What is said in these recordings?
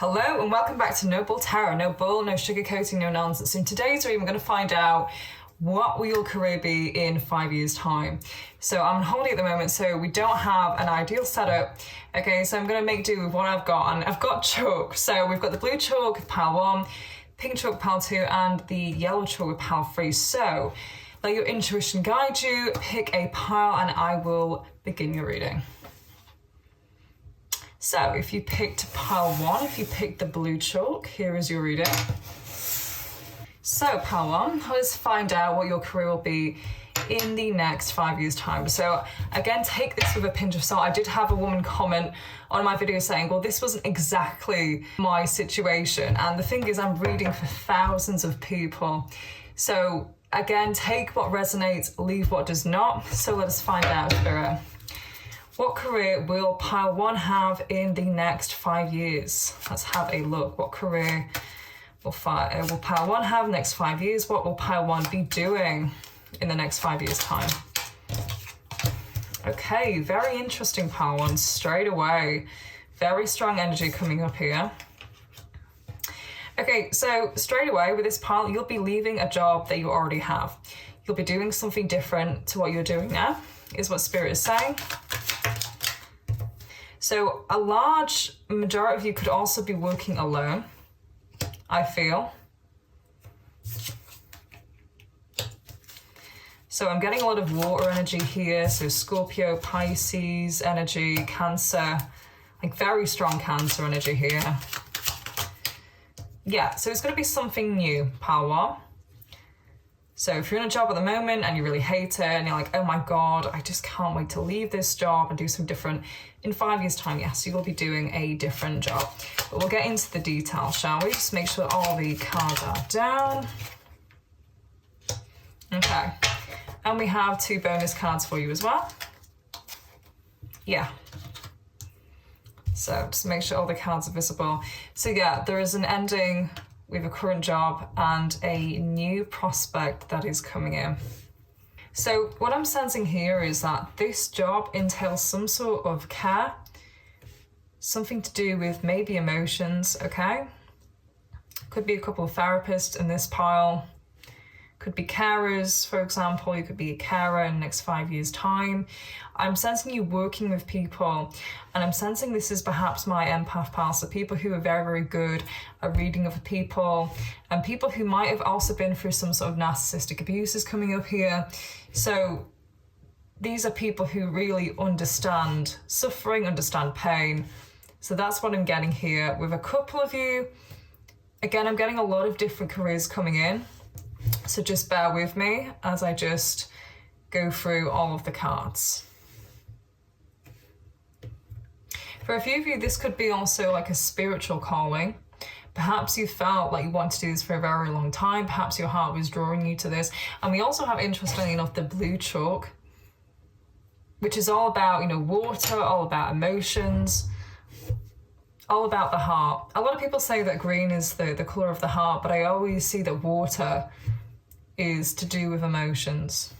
Hello and welcome back to No Bull Tarot. No bull, no sugarcoating, no nonsense. In today's reading, we're going to find out what will your career be in 5 years' time. So I'm on holiday at the moment, so we don't have an ideal setup. Okay, so I'm going to make do with what I've got. And I've got chalk. So we've got the blue chalk with pile 1, pink chalk pile 2, and the yellow chalk with pile 3. So let your intuition guide you. Pick a pile and I will begin your reading. So if you picked pile 1, if you picked the blue chalk, here is your reading. So pile 1, let's find out what your career will be in the next 5 years' time. So again, take this with a pinch of salt. I did have a woman comment on my video saying, well, this wasn't exactly my situation. And the thing is, I'm reading for thousands of people. So again, take what resonates, leave what does not. So let us find out, Spirit. What career will pile 1 have in the next 5 years? Let's have a look. What career will pile 1 have next 5 years? What will pile 1 be doing in the next 5 years' time? Okay, very interesting, pile 1, straight away. Very strong energy coming up here. Okay, so straight away with this pile, you'll be leaving a job that you already have. You'll be doing something different to what you're doing now, is what Spirit is saying. So a large majority of you could also be working alone, I feel. So I'm getting a lot of water energy here. So Scorpio, Pisces energy, Cancer, like very strong Cancer energy here. Yeah, so it's going to be something new, pile 1. So if you're in a job at the moment and you really hate it and you're like, oh my God, I just can't wait to leave this job and do something different. In 5 years' time, yes, you will be doing a different job. But we'll get into the details, shall we? Just make sure all the cards are down. Okay. And we have 2 bonus cards for you as well. Yeah. So just make sure all the cards are visible. So yeah, there is an ending with a current job and a new prospect that is coming in. So what I'm sensing here is that this job entails some sort of care, something to do with maybe emotions, okay? Could be a couple of therapists in this pile. Could be carers, for example. You could be a carer in the next 5 years' time. I'm sensing you working with people, and I'm sensing this is perhaps my empath pile, so people who are very, very good at reading other people, and people who might have also been through some sort of narcissistic abuse is coming up here. So these are people who really understand suffering, understand pain. So that's what I'm getting here with a couple of you. Again, I'm getting a lot of different careers coming in. So just bear with me as I just go through all of the cards. For a few of you, this could be also like a spiritual calling. Perhaps you felt like you wanted to do this for a very long time. Perhaps your heart was drawing you to this. And we also have, interestingly enough, the blue chalk, which is all about, you know, water, all about emotions, all about the heart. A lot of people say that green is the color of the heart, but I always see that water is to do with emotions.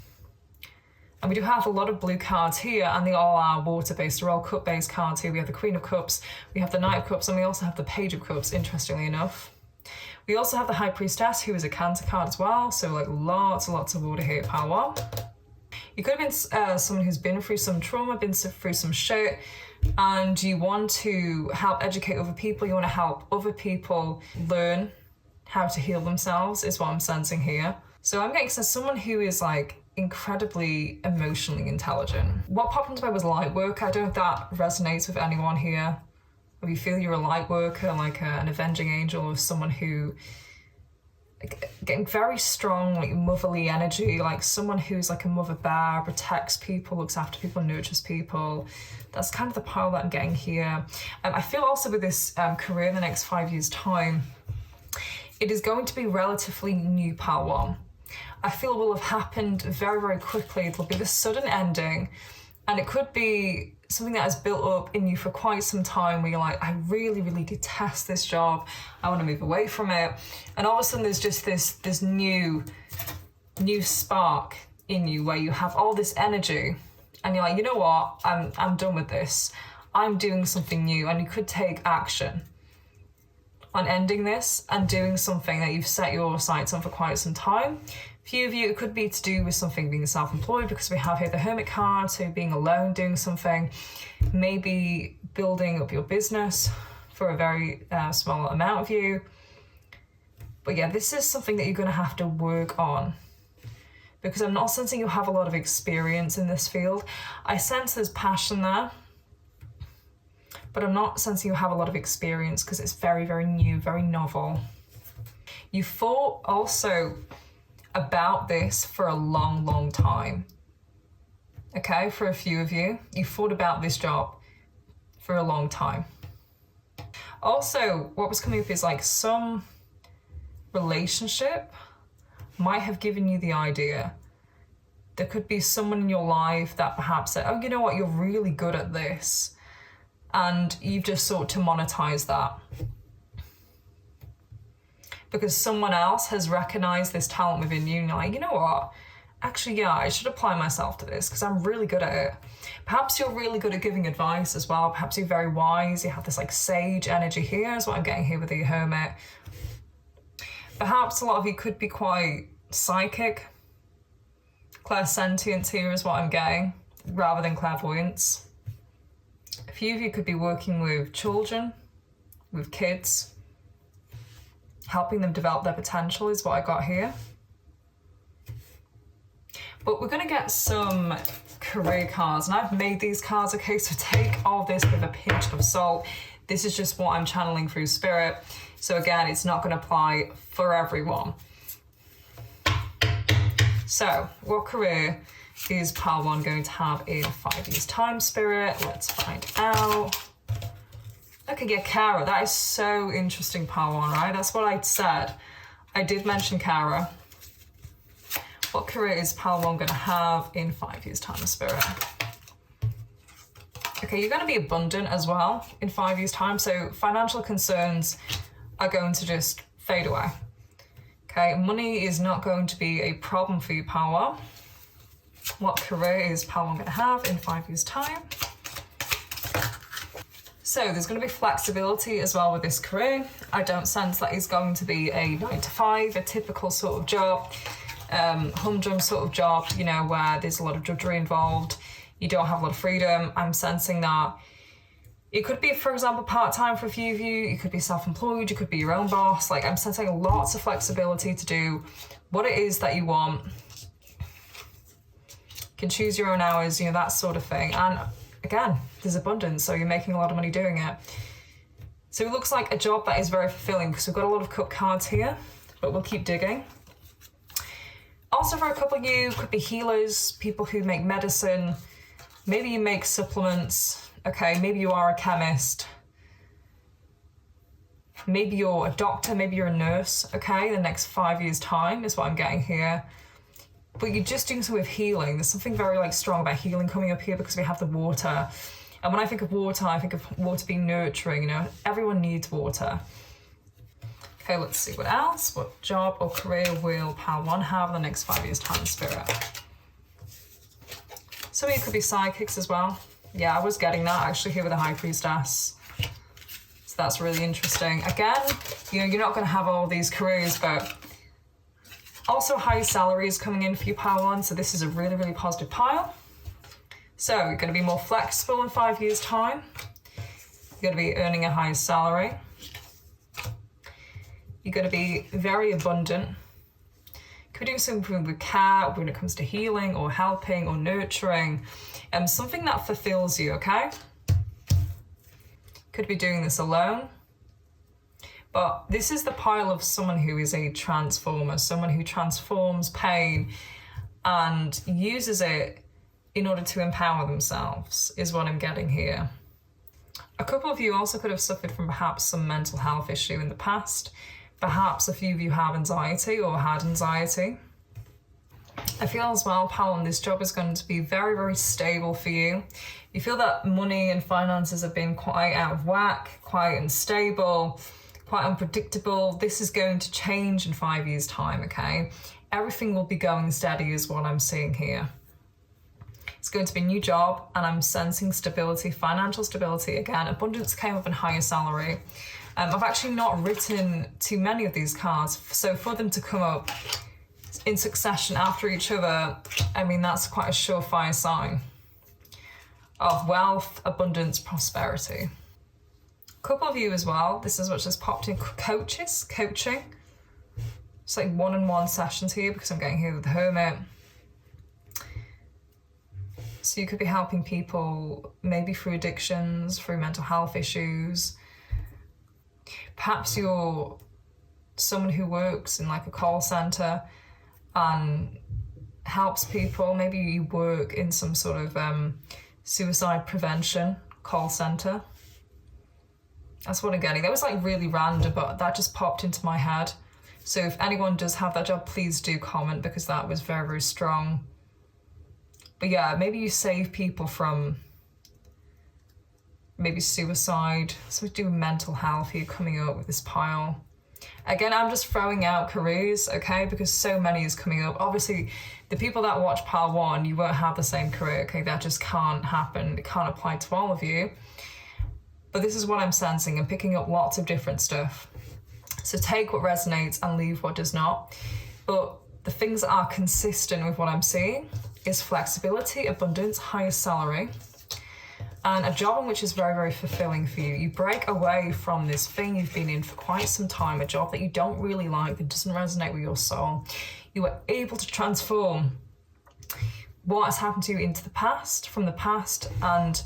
And we do have a lot of blue cards here, and they all are water-based. They're all cup-based cards here. We have the Queen of Cups, we have the Knight of Cups, and we also have the Page of Cups, interestingly enough. We also have the High Priestess, who is a Cancer card as well. So like lots and lots of water here, pile 1. You could have been someone who's been through some trauma, been through some shit, and you want to help educate other people. You want to help other people learn how to heal themselves, is what I'm sensing here. So I'm getting someone who is like incredibly emotionally intelligent. What popped into my head was light worker. I don't know if that resonates with anyone here. If you feel you're a light worker, like an avenging angel, or someone who getting very strong, like motherly energy, like someone who's like a mother bear, protects people, looks after people, nurtures people. That's kind of the pile that I'm getting here. I feel also with this career in the next 5 years' time, it is going to be relatively new, pile 1. I feel it will have happened very, very quickly. It'll be the sudden ending, and it could be something that has built up in you for quite some time where you're like, I really, really detest this job. I want to move away from it. And all of a sudden there's just this new spark in you where you have all this energy and you're like, you know what, I'm done with this. I'm doing something new, and you could take action. on ending this and doing something that you've set your sights on for quite some time. A few of you, it could be to do with something being self-employed, because we have here the Hermit card, so being alone, doing something, maybe building up your business for a very small amount of you. But yeah, this is something that you're going to have to work on, because I'm not sensing you have a lot of experience in this field. I sense there's passion there, but I'm not sensing you have a lot of experience because it's very, very new, very novel. You thought also about this for a long, long time. Okay, for a few of you, you thought about this job for a long time. Also, what was coming up is like some relationship might have given you the idea. There could be someone in your life that perhaps said, oh, you know what, you're really good at this. And you've just sought to monetize that. Because someone else has recognized this talent within you and you're like, you know what? Actually, yeah, I should apply myself to this because I'm really good at it. Perhaps you're really good at giving advice as well. Perhaps you're very wise. You have this like sage energy here is what I'm getting here with the Hermit. Perhaps a lot of you could be quite psychic. Clairsentience here is what I'm getting, rather than clairvoyance. A few of you could be working with children, with kids, helping them develop their potential is what I got here. But we're going to get some career cards, and I've made these cards, okay, so take all this with a pinch of salt. This is just what I'm channeling through spirit. So again, it's not going to apply for everyone. So what career is Pile 1 going to have in 5 years' time, Spirit? Let's find out. Okay, yeah, Kara. That is so interesting, Pile 1, right? That's what I said. I did mention Kara. What career is Pile 1 going to have in 5 years' time, Spirit? Okay, you're going to be abundant as well in 5 years' time. So financial concerns are going to just fade away. Okay, money is not going to be a problem for you, Pile 1. What career is Pile 1 going to have in 5 years' time? So there's going to be flexibility as well with this career. I don't sense that it's going to be a 9 to 5, a typical sort of job, humdrum sort of job, you know, where there's a lot of drudgery involved. You don't have a lot of freedom. I'm sensing that it could be, for example, part-time for a few of you. You could be self-employed. You could be your own boss. Like, I'm sensing lots of flexibility to do what it is that you want. You can choose your own hours, you know, that sort of thing. And again, there's abundance, so you're making a lot of money doing it. So it looks like a job that is very fulfilling, because we've got a lot of cup cards here, but we'll keep digging. Also, for a couple of you, could be healers, people who make medicine. Maybe you make supplements. Okay, maybe you are a chemist. Maybe you're a doctor, maybe you're a nurse, okay? The next 5 years' time is what I'm getting here. But you're just doing something with healing. There's something very like strong about healing coming up here, because we have the water. And when I think of water, I think of water being nurturing, you know, everyone needs water. Okay, let's see what else. What job or career will Pile 1 have in the next 5 years' time, Spirit? Some of you could be psychics as well. Yeah, I was getting that actually here with the High Priestess. So that's really interesting. Again, you know, you're not going to have all these careers, but also high salaries coming in for you, Pile 1. So this is a really, really positive pile. So you're going to be more flexible in 5 years' time. You're going to be earning a higher salary. You're going to be very abundant. Could do something with care when it comes to healing or helping or nurturing. Something that fulfills you, okay? Could be doing this alone. But this is the pile of someone who is a transformer, someone who transforms pain and uses it in order to empower themselves, is what I'm getting here. A couple of you also could have suffered from perhaps some mental health issue in the past. Perhaps a few of you have anxiety or had anxiety. I feel as well, Pile 1, this job is going to be very, very stable for you. You feel that money and finances have been quite out of whack, quite unstable, quite unpredictable. This is going to change in 5 years' time, okay? Everything will be going steady is what I'm seeing here. It's going to be a new job, and I'm sensing stability, financial stability. Again, abundance came up in higher salary. I've actually not written too many of these cards, so for them to come up in succession after each other, I mean, that's quite a surefire sign of wealth, abundance, prosperity. A couple of you as well, this is what just popped in, coaching. It's like one-on-one sessions here because I'm getting here with the Hermit. So you could be helping people maybe through addictions, through mental health issues. Perhaps you're someone who works in like a call center and helps people. Maybe you work in some sort of suicide prevention call center. That's what I'm getting. That was like really random, but that just popped into my head. So if anyone does have that job, please do comment because that was very, very strong. But yeah, maybe you save people from maybe suicide, something to do with mental health here coming up with this pile. Again, I'm just throwing out careers, okay, because so many is coming up. Obviously, the people that watch pile 1, you won't have the same career, okay? That just can't happen. It can't apply to all of you. But this is what I'm sensing. I'm picking up lots of different stuff. So take what resonates and leave what does not. But the things that are consistent with what I'm seeing is flexibility, abundance, higher salary, and a job in which is very, very fulfilling for you. You break away from this thing you've been in for quite some time, a job that you don't really like, that doesn't resonate with your soul. You are able to transform what has happened to you into the past, from the past, and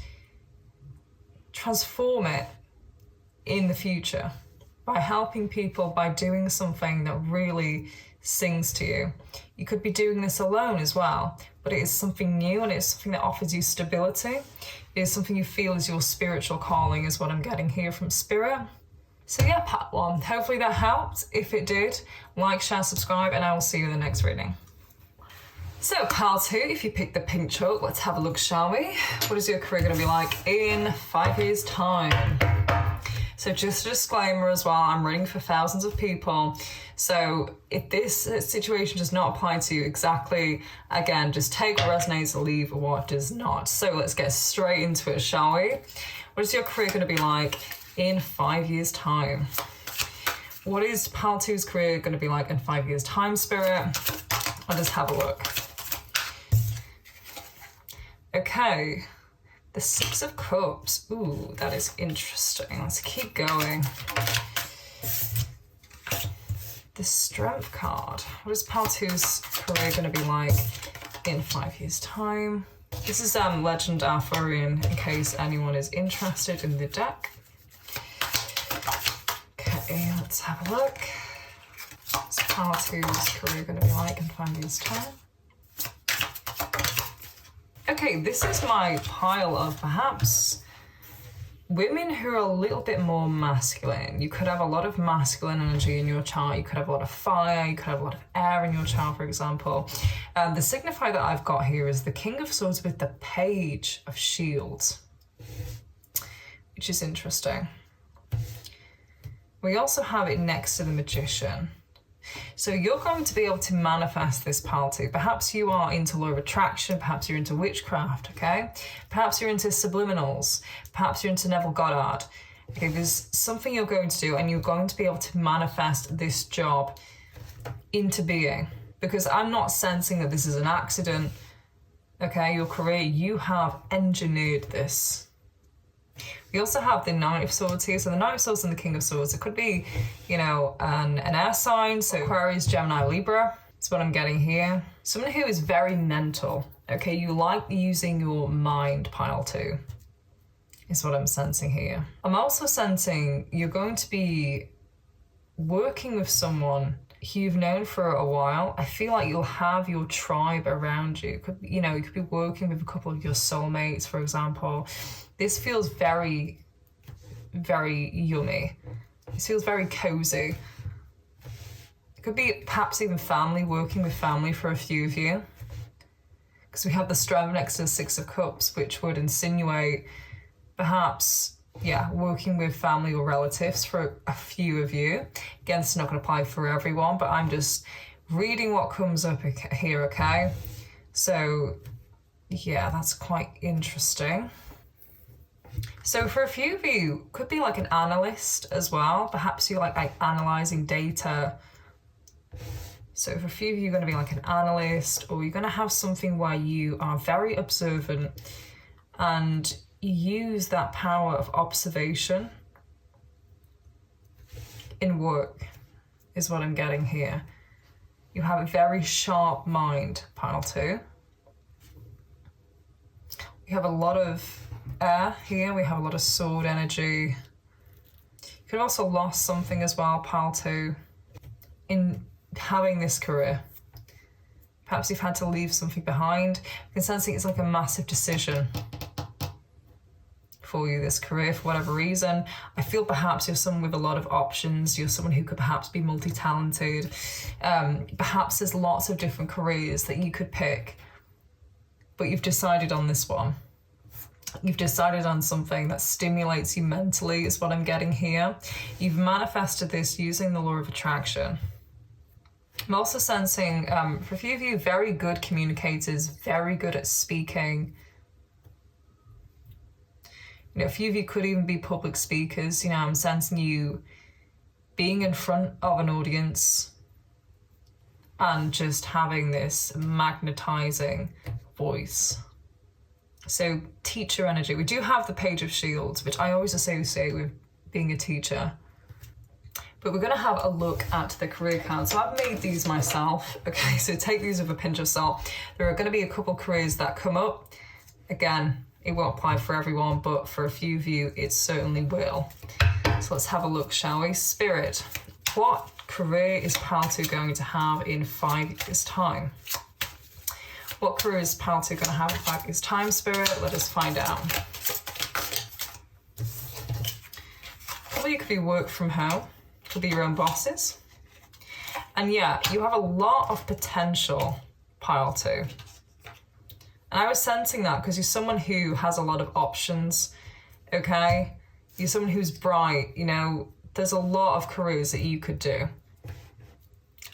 transform it in the future by helping people, by doing something that really sings to you. You could be doing this alone as well, but it is something new and it's something that offers you stability. It is something you feel is your spiritual calling, is what I'm getting here from Spirit. So yeah, part 1. Hopefully that helped. If it did, like, share, subscribe, and I will see you in the next reading. So part 2, if you picked the pink chalk, let's have a look, shall we? What is your career going to be like in 5 years' time? So just a disclaimer as well, I'm reading for thousands of people. So if this situation does not apply to you exactly, again, just take what resonates and leave what does not. So let's get straight into it, shall we? What is your career going to be like in 5 years' time? What is pile 2's career going to be like in 5 years' time, Spirit? I'll just have a look. Okay. The 6 of Cups. Ooh, that is interesting. Let's keep going. The Strength card. What is pile 2's career going to be like in 5 years' time? This is Legend Arthurian, in case anyone is interested in the deck. Okay, let's have a look. What's pile 2's career going to be like in 5 years' time? Okay, this is my pile of perhaps women who are a little bit more masculine. You could have a lot of masculine energy in your chart. You could have a lot of fire. You could have a lot of air in your chart, for example. The signifier that I've got here is the King of Swords with the Page of Shields, which is interesting. We also have it next to the Magician. So you're going to be able to manifest this pile 2. Perhaps you are into law of attraction, perhaps you're into witchcraft, okay? Perhaps you're into subliminals, perhaps you're into Neville Goddard. Okay, there's something you're going to do and you're going to be able to manifest this job into being. Because I'm not sensing that this is an accident, okay? Your career, you have engineered this. We also have the Knight of Swords here. So the Knight of Swords and the King of Swords. It could be, you know, an air sign. So Aquarius, Gemini, Libra. That's what I'm getting here. Someone who is very mental. Okay, you like using your mind, pile 2. Is what I'm sensing here. I'm also sensing you're going to be working with someone who you've known for a while. I feel like you'll have your tribe around you. You could be working with a couple of your soulmates, for example. This feels very, very yummy. This feels very cozy. It could be perhaps even family, working with family for a few of you. Because we have the Strength next to the 6 of Cups, which would insinuate perhaps, yeah, working with family or relatives for a few of you. Again, it's not going to apply for everyone, but I'm just reading what comes up here, okay? So, yeah, that's quite interesting. So for a few of you, could be like an analyst as well. Perhaps you're like analyzing data. So for a few of you, you're going to be like an analyst, or you're going to have something where you are very observant and you use that power of observation in work, is what I'm getting here. You have a very sharp mind, pile 2. We have a lot of air here. We have a lot of sword energy. You could have also lost something as well, pile 2, in having this career. Perhaps you've had to leave something behind. I'm sensing it's like a massive decision for you, this career, for whatever reason. I feel perhaps you're someone with a lot of options. You're someone who could perhaps be multi-talented. Perhaps there's lots of different careers that you could pick, but you've decided on this one. You've decided on something that stimulates you mentally, is what I'm getting here. You've manifested this using the law of attraction. I'm also sensing, for a few of you, very good communicators, very good at speaking. You know, a few of you could even be public speakers. You know, I'm sensing you being in front of an audience and just having this magnetizing voice. So teacher energy. We do have the Page of Shields, which I always associate with being a teacher. But we're going to have a look at the career cards. So I've made these myself. Okay, so take these with a pinch of salt. There are going to be a couple careers that come up. Again, it won't apply for everyone, but for a few of you, it certainly will. So let's have a look, shall we? Spirit, what career is pile 2 going to have in 5 years' time? What career is pile 2 going to have in 5 years' time, Spirit? Let us find out. Probably you could be work from home, could be your own bosses. And yeah, you have a lot of potential, pile 2. And I was sensing that because you're someone who has a lot of options, okay? You're someone who's bright, you know, there's a lot of careers that you could do.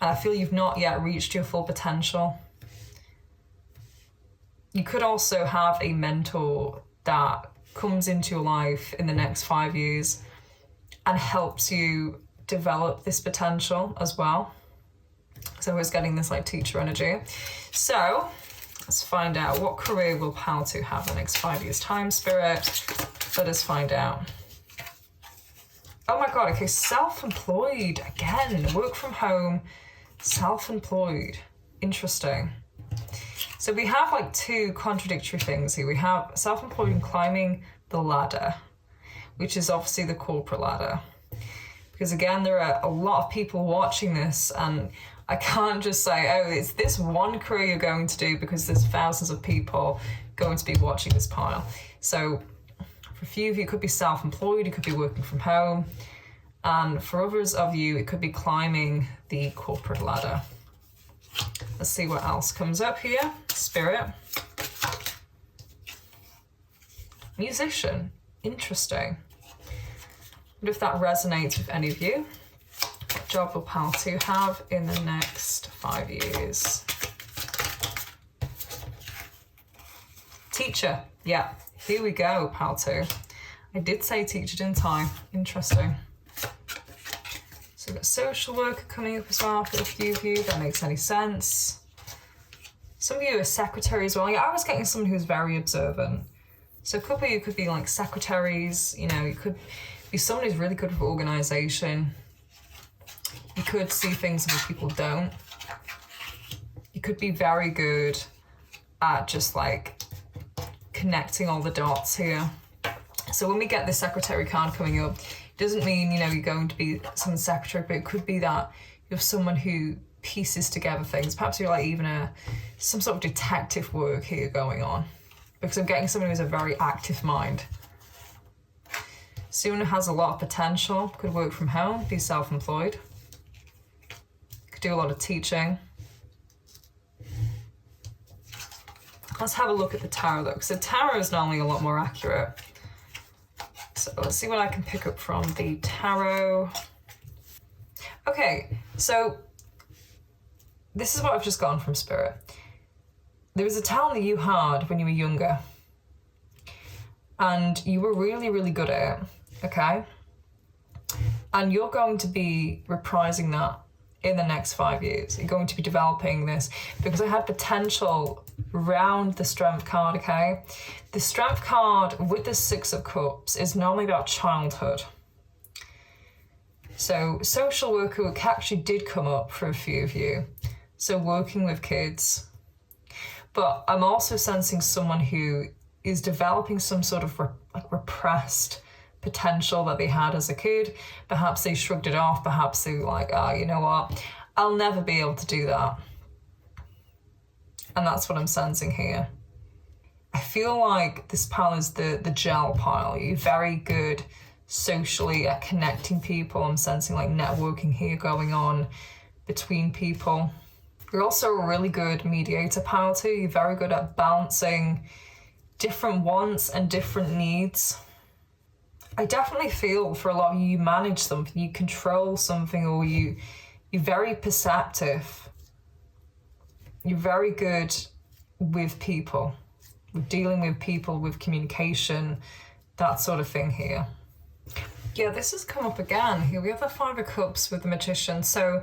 And I feel you've not yet reached your full potential. You could also have a mentor that comes into your life in the next 5 years and helps you develop this potential as well. So I was getting this like teacher energy. So let's find out, what career will pile 2 have in the next 5 years' time, Spirit? Let us find out. Oh my God, okay, self-employed. Again, work from home, self-employed. Interesting. So we have like 2 contradictory things here. We have self-employed and climbing the ladder, which is obviously the corporate ladder. Because again, there are a lot of people watching this, and I can't just say, oh, it's this one career you're going to do, because there's thousands of people going to be watching this pile. So for a few of you, it could be self-employed, it could be working from home. And for others of you, it could be climbing the corporate ladder. Let's see what else comes up here. Spirit. Musician. Interesting. What if that resonates with any of you? What job will pile 2 have in the next 5 years? Teacher. Yeah, here we go, pile 2. I did say teacher, didn't I? Interesting. So we've got social worker coming up as well for a few of you. If that makes any sense. Some of you are secretary as well. Yeah, I was getting someone who's very observant. So a couple of you could be like secretaries. You know, you could be someone who's really good with organisation. You could see things that people don't. You could be very good at just like connecting all the dots here. So when we get the secretary card coming up, it doesn't mean, you know, you're going to be some secretary, but it could be that you're someone who pieces together things. Perhaps you're like even some sort of detective work here going on, because I'm getting someone who has a very active mind. Someone who has a lot of potential, could work from home, be self-employed, could do a lot of teaching. Let's have a look at the tarot though, because the tarot is normally a lot more accurate. So let's see what I can pick up from the tarot. Okay, so this is what I've just gotten from Spirit. There was a talent that you had when you were younger, and you were really, really good at it, okay? And you're going to be reprising that in the next 5 years. You're going to be developing this, because I had potential round the strength card, okay? The strength card with the 6 of Cups is normally about childhood. So social worker actually did come up for a few of you. So working with kids. But I'm also sensing someone who is developing some sort of repressed potential that they had as a kid. Perhaps they shrugged it off. Perhaps they were like, you know what? I'll never be able to do that. And that's what I'm sensing here. I feel like this pile is the gel pile. You're very good socially at connecting people. I'm sensing like networking here going on between people. You're also a really good mediator pile too. You're very good at balancing different wants and different needs. I definitely feel for a lot of you, you manage something, you control something, or you're very perceptive. You're very good with people, with dealing with people, with communication, that sort of thing here. Yeah, this has come up again. Here we have the 5 of Cups with the Magician. So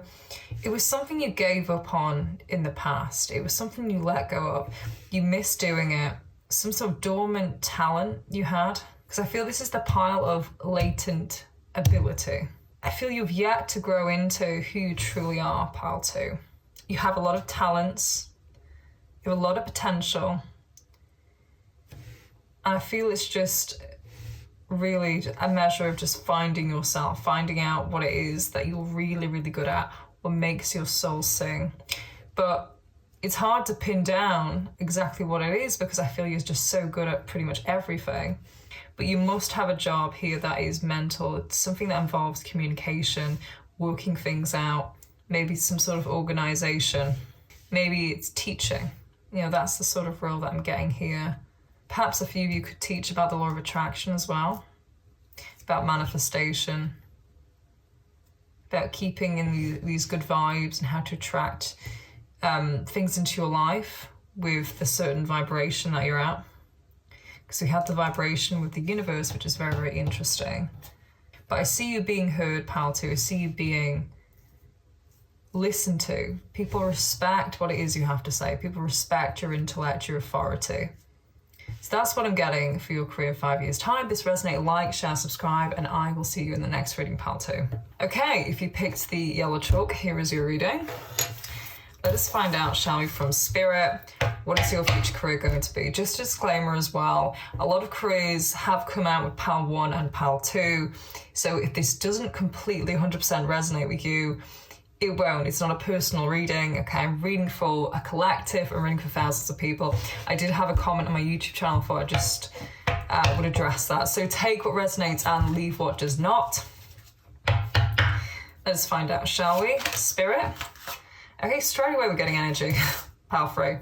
it was something you gave up on in the past. It was something you let go of. You missed doing it. Some sort of dormant talent you had. Because I feel this is the pile of latent ability. I feel you've yet to grow into who you truly are, pile 2. You have a lot of talents. You have a lot of potential. And I feel it's just really a measure of just finding yourself, finding out what it is that you're really, really good at, what makes your soul sing. But it's hard to pin down exactly what it is, because I feel you're just so good at pretty much everything. But you must have a job here that is mental. It's something that involves communication, working things out, maybe some sort of organization. Maybe it's teaching. You know, that's the sort of role that I'm getting here. Perhaps a few of you could teach about the law of attraction as well, about manifestation, about keeping in these good vibes and how to attract things into your life with the certain vibration that you're at. Because we have the vibration with the universe, which is very, very interesting. But I see you being heard, pile 2. I see you being listened to. People respect what it is you have to say. People respect your intellect, your authority. So that's what I'm getting for your career in 5 years' time. If this resonated, like, share, subscribe, and I will see you in the next reading, pile 2. Okay, if you picked the yellow chalk, here is your reading. Let us find out, shall we, from Spirit, what is your future career going to be? Just a disclaimer as well, a lot of careers have come out with pile 1 and pile 2. So if this doesn't completely 100% resonate with you, it won't. It's not a personal reading, okay? I'm reading for a collective. I'm reading for thousands of people. I did have a comment on my YouTube channel for I just would address that. So take what resonates and leave what does not. Let's find out, shall we? Spirit. Okay, straight away we're getting energy. Pile 3.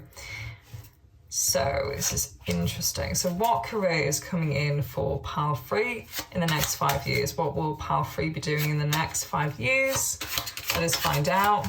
So this is interesting. So what career is coming in for pile 3 in the next 5 years? What will pile 3 be doing in the next 5 years? Let us find out.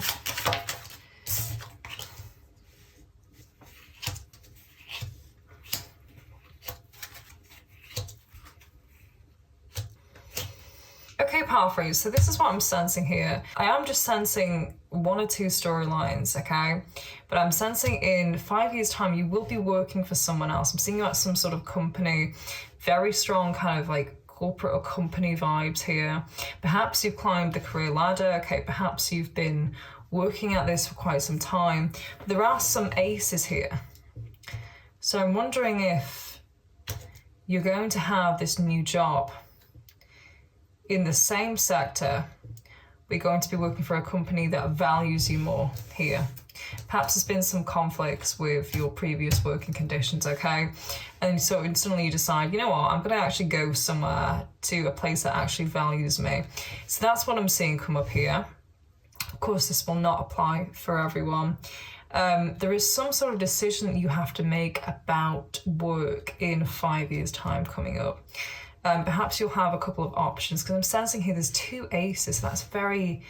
Okay, pile 3. So this is what I'm sensing here. I am just sensing 1 or 2 storylines, okay? But I'm sensing in 5 years' time, you will be working for someone else. I'm seeing you at some sort of company, very strong kind of like corporate or company vibes here. Perhaps you've climbed the career ladder, okay? Perhaps you've been working at this for quite some time. There are some aces here. So I'm wondering if you're going to have this new job in the same sector. We're going to be working for a company that values you more here. Perhaps there's been some conflicts with your previous working conditions, okay? And so instantly you decide, you know what, I'm going to actually go somewhere to a place that actually values me. So that's what I'm seeing come up here. Of course, this will not apply for everyone. There is some sort of decision that you have to make about work in 5 years' time coming up. Perhaps you'll have a couple of options, because I'm sensing here there's 2 aces. So that's very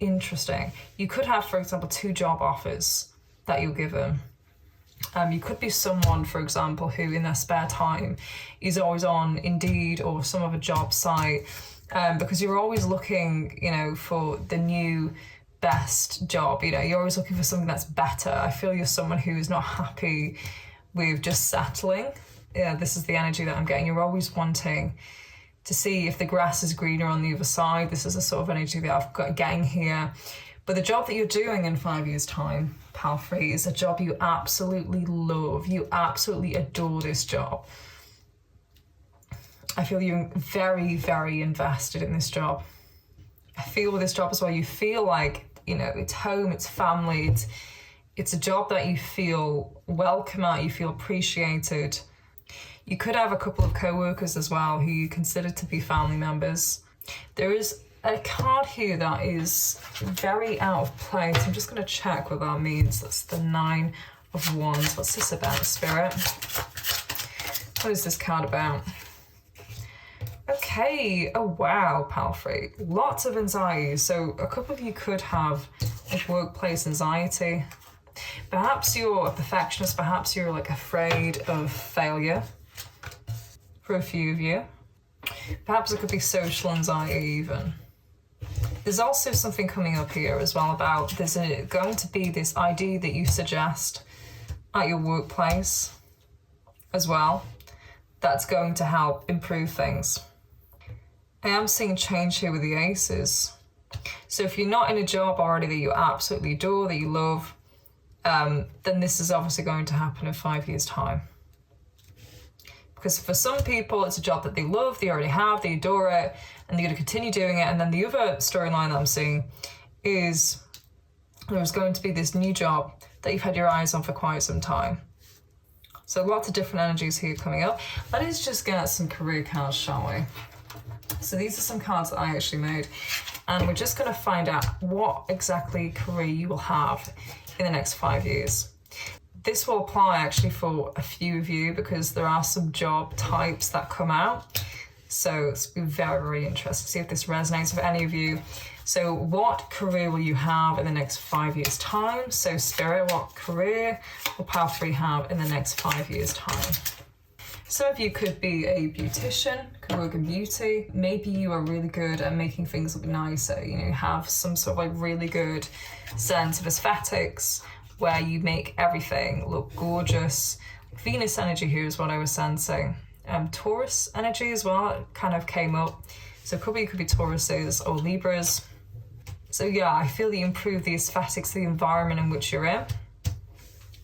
interesting. You could have, for example, 2 job offers that you're given. You could be someone, for example, who in their spare time is always on Indeed or some other job site, because you're always looking, you know, for the new best job. You know, you're always looking for something that's better. I feel you're someone who is not happy with just settling. Yeah, this is the energy that I'm getting. You're always wanting to see if the grass is greener on the other side. This is the sort of energy that I've got getting here. But the job that you're doing in 5 years' time, Pal 3, is a job you absolutely love. You absolutely adore this job. I feel you're very, very invested in this job. I feel with this job as well, you feel like, you know, it's home, it's family, it's a job that you feel welcome at, you feel appreciated. You could have a couple of co-workers as well who you consider to be family members. There is a card here that is very out of place. I'm just going to check what that means. That's the 9 of Wands. What's this about, Spirit? What is this card about? Okay. Oh, wow, Pal 3. Lots of anxiety. So a couple of you could have like workplace anxiety. Perhaps you're a perfectionist. Perhaps you're like afraid of failure for a few of you. Perhaps it could be social anxiety even. There's also something coming up here as well about there's going to be this idea that you suggest at your workplace as well that's going to help improve things. I am seeing change here with the aces. So if you're not in a job already that you absolutely adore, that you love, then this is obviously going to happen in 5 years' time. Because for some people, it's a job that they love, they already have, they adore it, and they're going to continue doing it. And then the other storyline that I'm seeing is there's going to be this new job that you've had your eyes on for quite some time. So lots of different energies here coming up. Let's just get some career cards, shall we? So these are some cards that I actually made. And we're just going to find out what exactly career you will have in the next 5 years. This will apply actually for a few of you because there are some job types that come out. So it's been very, very interesting to see if this resonates with any of you. So what career will you have in the next 5 years' time? So Spirit, what career will Pal 3 have in the next 5 years' time? Some of you could be a beautician, could work in beauty. Maybe you are really good at making things look nicer. You know, have some sort of like really good sense of aesthetics, where you make everything look gorgeous. Venus energy here is what I was sensing. Taurus energy as well, it kind of came up. So probably you could be Tauruses or Libras. So yeah, I feel that you improve the aesthetics of the environment in which you're in.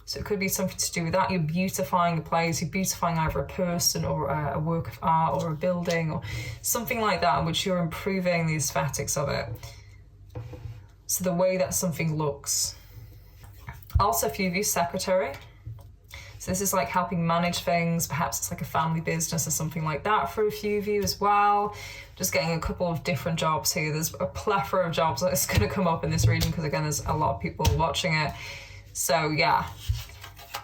So it could be something to do with that. You're beautifying a place, you're beautifying either a person or a work of art or a building or something like that in which you're improving the aesthetics of it. So the way that something looks. Also, a few of you, secretary. So this is like helping manage things. Perhaps it's like a family business or something like that for a few of you as well. Just getting a couple of different jobs here. There's a plethora of jobs that's going to come up in this reading because, again, there's a lot of people watching it. So, yeah.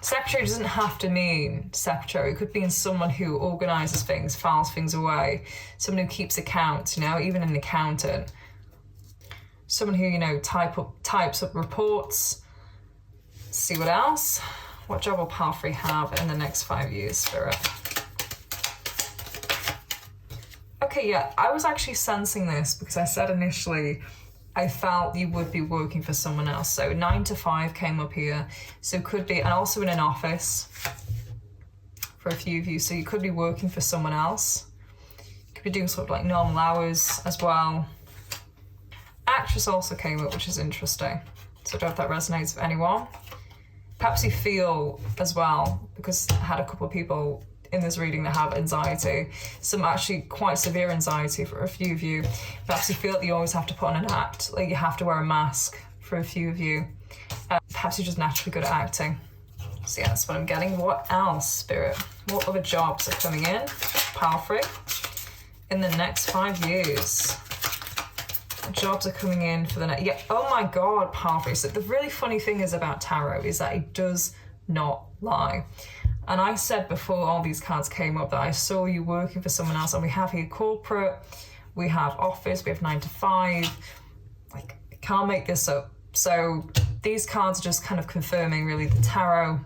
Secretary doesn't have to mean secretary. It could mean someone who organises things, files things away. Someone who keeps accounts, you know, even an accountant. Someone who, you know, types up reports. See what else? What job will Pal 3 have in the next 5 years, Spirit? Okay, yeah, I was actually sensing this because I said initially I felt you would be working for someone else. So 9 to 5 came up here. So could be, and also in an office for a few of you. So you could be working for someone else. You could be doing sort of like normal hours as well. Actress also came up, which is interesting. So I don't know if that resonates with anyone. Perhaps you feel as well, because I had a couple of people in this reading that have anxiety, some actually quite severe anxiety for a few of you. Perhaps you feel that you always have to put on an act, like you have to wear a mask for a few of you. Perhaps you're just naturally good at acting. So yeah, that's what I'm getting. What else, Spirit? What other jobs are coming in? Pal 3 in the next 5 years. Jobs are coming in for the next, yeah, oh my God, Pal 3. So the really funny thing is about tarot is that it does not lie. And I said before all these cards came up that I saw you working for someone else, and we have here corporate, we have office, we have 9 to 5. Like, I can't make this up. So these cards are just kind of confirming really the tarot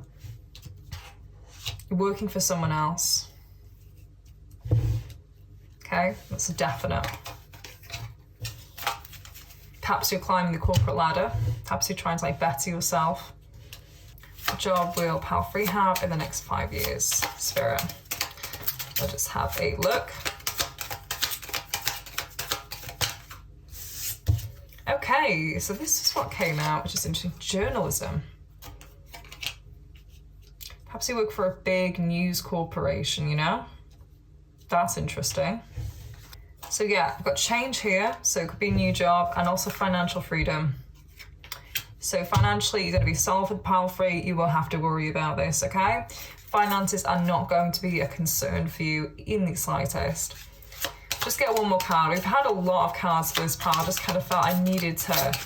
You're working for someone else. Okay, that's a definite. Perhaps you're climbing the corporate ladder. Perhaps you're trying to like better yourself. What job will Pile 3 have in the next 5 years? Spirit. We'll just have a look. Okay, so this is what came out, which is interesting. Journalism. Perhaps you work for a big news corporation, you know? That's interesting. So yeah, I've got change here. So it could be a new job and also financial freedom. So financially, you're going to be solved with Pile 3. You will have to worry about this, okay? Finances are not going to be a concern for you in the slightest. Just get one more card. We've had a lot of cards for this pile. I just kind of felt I needed to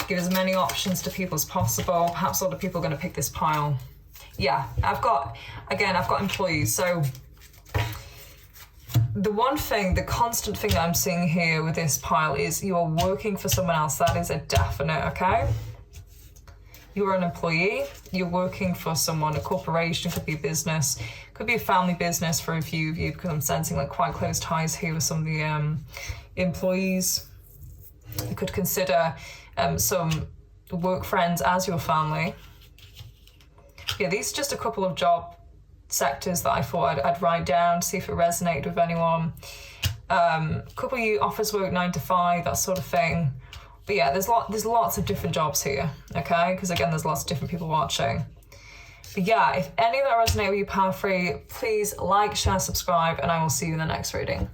give as many options to people as possible. Perhaps a lot of people are going to pick this pile. Yeah, I've got employees. So the constant thing that I'm seeing here with this pile is you are working for someone else. That is a definite, okay? You are an employee, you're working for someone, a corporation, could be a business, could be a family business for a few of you, because I'm sensing like quite close ties here with some of the employees. You could consider some work friends as your family. Yeah, these are just a couple of job sectors that I thought I'd write down, see if it resonated with anyone. A couple of you office work 9 to 5, that sort of thing. But yeah, there's lots of different jobs here, okay? Because again, there's lots of different people watching. But yeah, if any of that resonate with you, Pile 3, please like, share, subscribe, and I will see you in the next reading.